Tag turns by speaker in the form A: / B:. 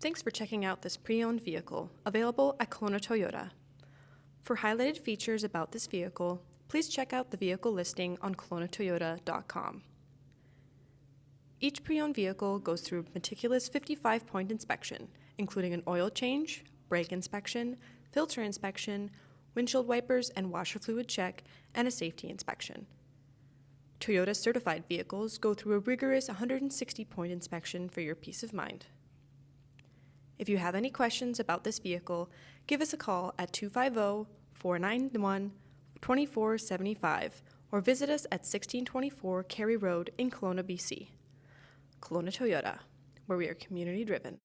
A: Thanks for checking out this pre-owned vehicle, available at Kelowna Toyota. For highlighted features about this vehicle, please check out the vehicle listing on KelownaToyota.com. Each pre-owned vehicle goes through meticulous 55-point inspection, including an oil change, brake inspection, filter inspection, windshield wipers and washer fluid check, and a safety inspection. Toyota certified vehicles go through a rigorous 160-point inspection for your peace of mind. If you have any questions about this vehicle, give us a call at 250-491-2475 or visit us at 1624 Carey Road in Kelowna, BC. Kelowna Toyota, where we are community driven.